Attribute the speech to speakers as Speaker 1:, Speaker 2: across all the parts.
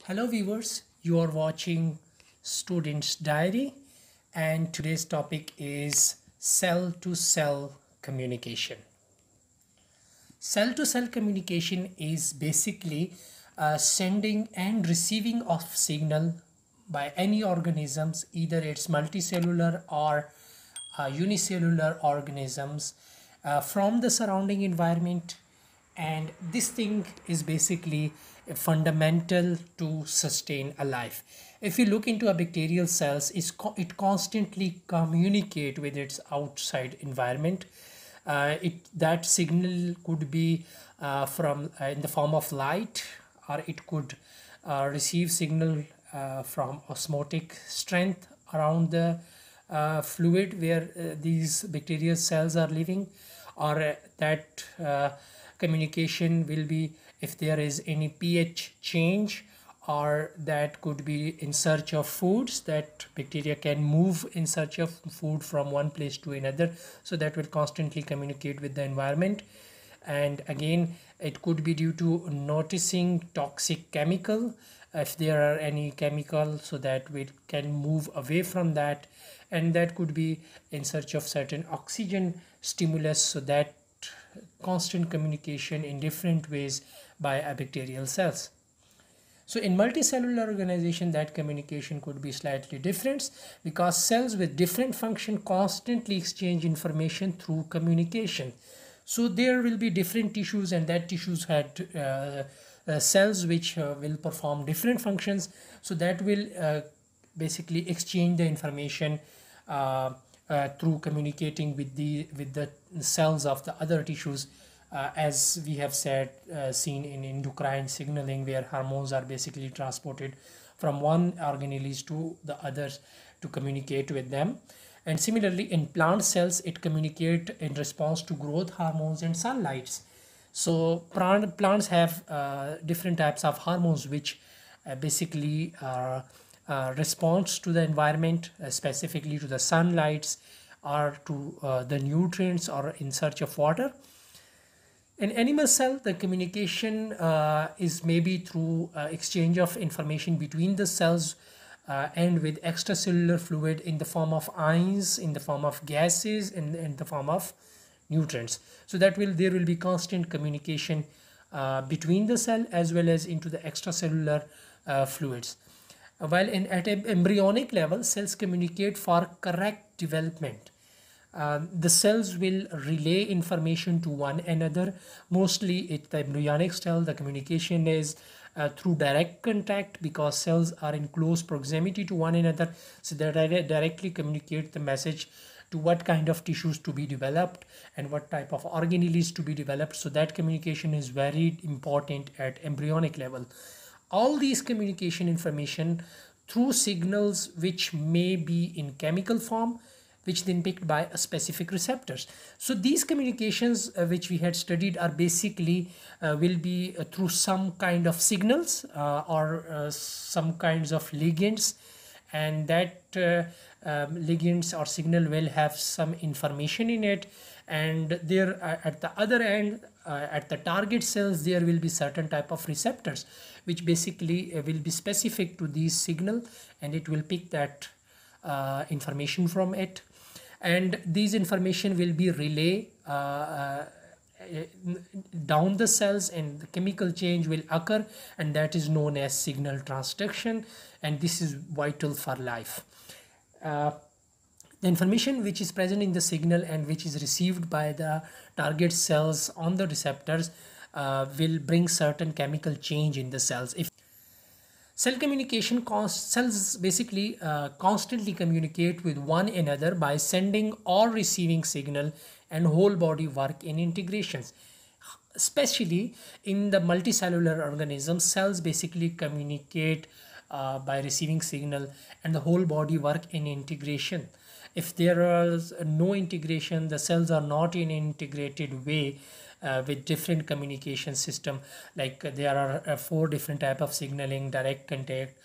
Speaker 1: Hello viewers, you are watching Student's Diary and today's topic is cell to cell communication. Cell to cell communication is basically sending and receiving of signal by any organisms, either it's multicellular or unicellular organisms from the surrounding environment, and this thing is basically fundamental to sustain a life. If you look into a bacterial cells, it constantly communicate with its outside environment. That signal could be from in the form of light, or it could receive signal from osmotic strength around the fluid where these bacterial cells are living, or that communication will be if there is any pH change, or that could be in search of foods, that bacteria can move in search of food from one place to another, so that will constantly communicate with the environment. And again, it could be due to noticing toxic chemical, if there are any chemical, so that we can move away from that. And that could be in search of certain oxygen stimulus, so that constant communication in different ways by a bacterial cells. So in multicellular organization, that communication could be slightly different, because cells with different function constantly exchange information through communication. So there will be different tissues, and that tissues had cells which will perform different functions, so that will basically exchange the information through communicating with the cells of the other tissues, as we have seen in endocrine signaling, where hormones are basically transported from one organelles to the others to communicate with them. And similarly in plant cells, it communicates in response to growth hormones and sunlights. So plants have different types of hormones which basically response to the environment, specifically to the sunlights, or to the nutrients, or in search of water. In animal cell, the communication is maybe through exchange of information between the cells and with extracellular fluid in the form of ions, in the form of gases, in the form of nutrients. So that there will be constant communication between the cell as well as into the extracellular fluids. While at an embryonic level, cells communicate for correct development. The cells will relay information to one another. Mostly at the embryonic cell, the communication is through direct contact, because cells are in close proximity to one another, so they directly communicate the message to what kind of tissues to be developed and what type of organelles to be developed. So that communication is very important at embryonic level. All these communication information through signals which may be in chemical form, which then picked by a specific receptors. So these communications which we had studied are basically will be through some kind of signals or some kinds of ligands, and that ligands or signal will have some information in it. And there at the other end, at the target cells, there will be certain type of receptors which basically will be specific to these signal, and it will pick that information from it. And these information will be relayed down the cells, and the chemical change will occur, and that is known as signal transduction, and this is vital for life. The information which is present in the signal and which is received by the target cells on the receptors will bring certain chemical change in the cells. If cell communication, cells basically constantly communicate with one another by sending or receiving signal and whole body work in integrations. Especially in the multicellular organisms, cells basically communicate by receiving signal and the whole body work in integration. If there is no integration, the cells are not in an integrated way with different communication system. Like there are 4 different type of signaling: direct contact,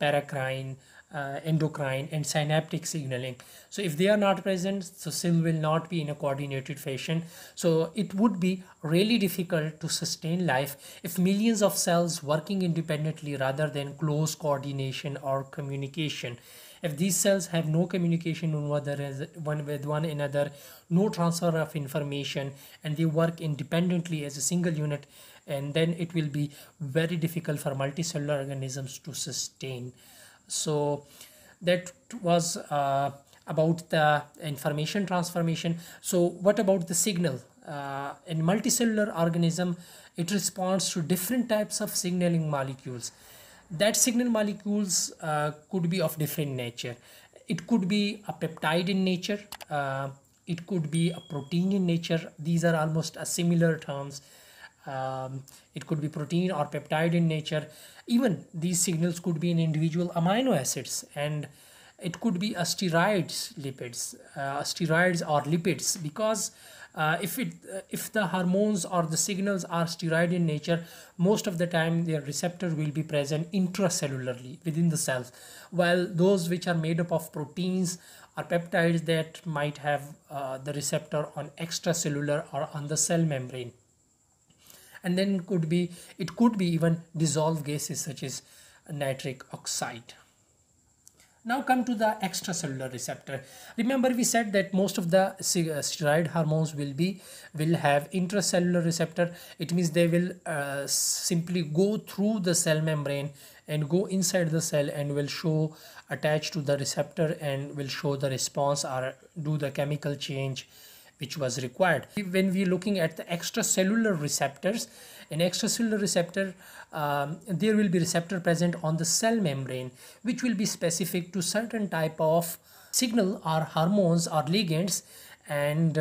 Speaker 1: paracrine, endocrine and synaptic signaling. So if they are not present, so cell will not be in a coordinated fashion. So it would be really difficult to sustain life if millions of cells working independently rather than close coordination or communication. If these cells have no communication one with one another, no transfer of information, and they work independently as a single unit, and then it will be very difficult for multicellular organisms to sustain. So that was about the information transformation. So what about the signal? In multicellular organism, it responds to different types of signaling molecules. That signal molecules could be of different nature. It could be a peptide in nature. It could be a protein in nature. These are almost similar terms. It could be protein or peptide in nature. Even these signals could be in individual amino acids, and it could be a steroids or lipids, because if the hormones or the signals are steroid in nature, most of the time their receptor will be present intracellularly within the cells, while those which are made up of proteins or peptides, that might have the receptor on extracellular or on the cell membrane. And then it could be even dissolved gases such as nitric oxide. Now come to the extracellular receptor. Remember, we said that most of the steroid hormones will have intracellular receptor. It means they will simply go through the cell membrane and go inside the cell and will show attached to the receptor and will show the response or do the chemical change which was required. When we're looking at the extracellular receptors, in extracellular receptor, there will be receptor present on the cell membrane, which will be specific to certain type of signal or hormones or ligands. And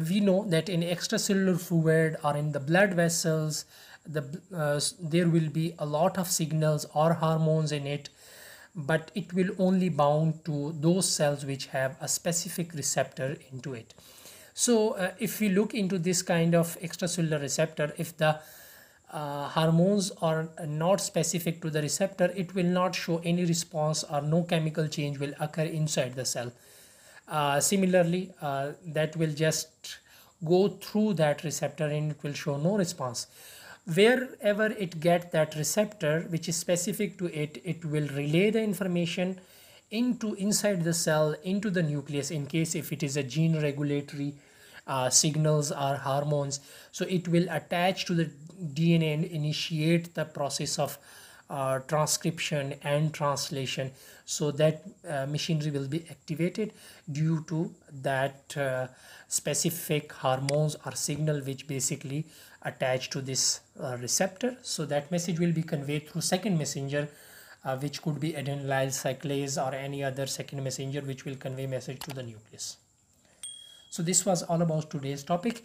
Speaker 1: we know that in extracellular fluid or in the blood vessels, there will be a lot of signals or hormones in it, but it will only bound to those cells which have a specific receptor into it. So if we look into this kind of extracellular receptor, if the hormones are not specific to the receptor, it will not show any response or no chemical change will occur inside the cell. Similarly, that will just go through that receptor and it will show no response. Wherever it gets that receptor which is specific to it, it will relay the information inside the cell into the nucleus, in case if it is a gene regulatory signals or hormones. So it will attach to the DNA and initiate the process of transcription and translation, so that machinery will be activated due to that specific hormones or signal which basically attach to this receptor. So that message will be conveyed through second messenger, which could be adenylyl cyclase or any other second messenger which will convey message to the nucleus. So this was all about today's topic.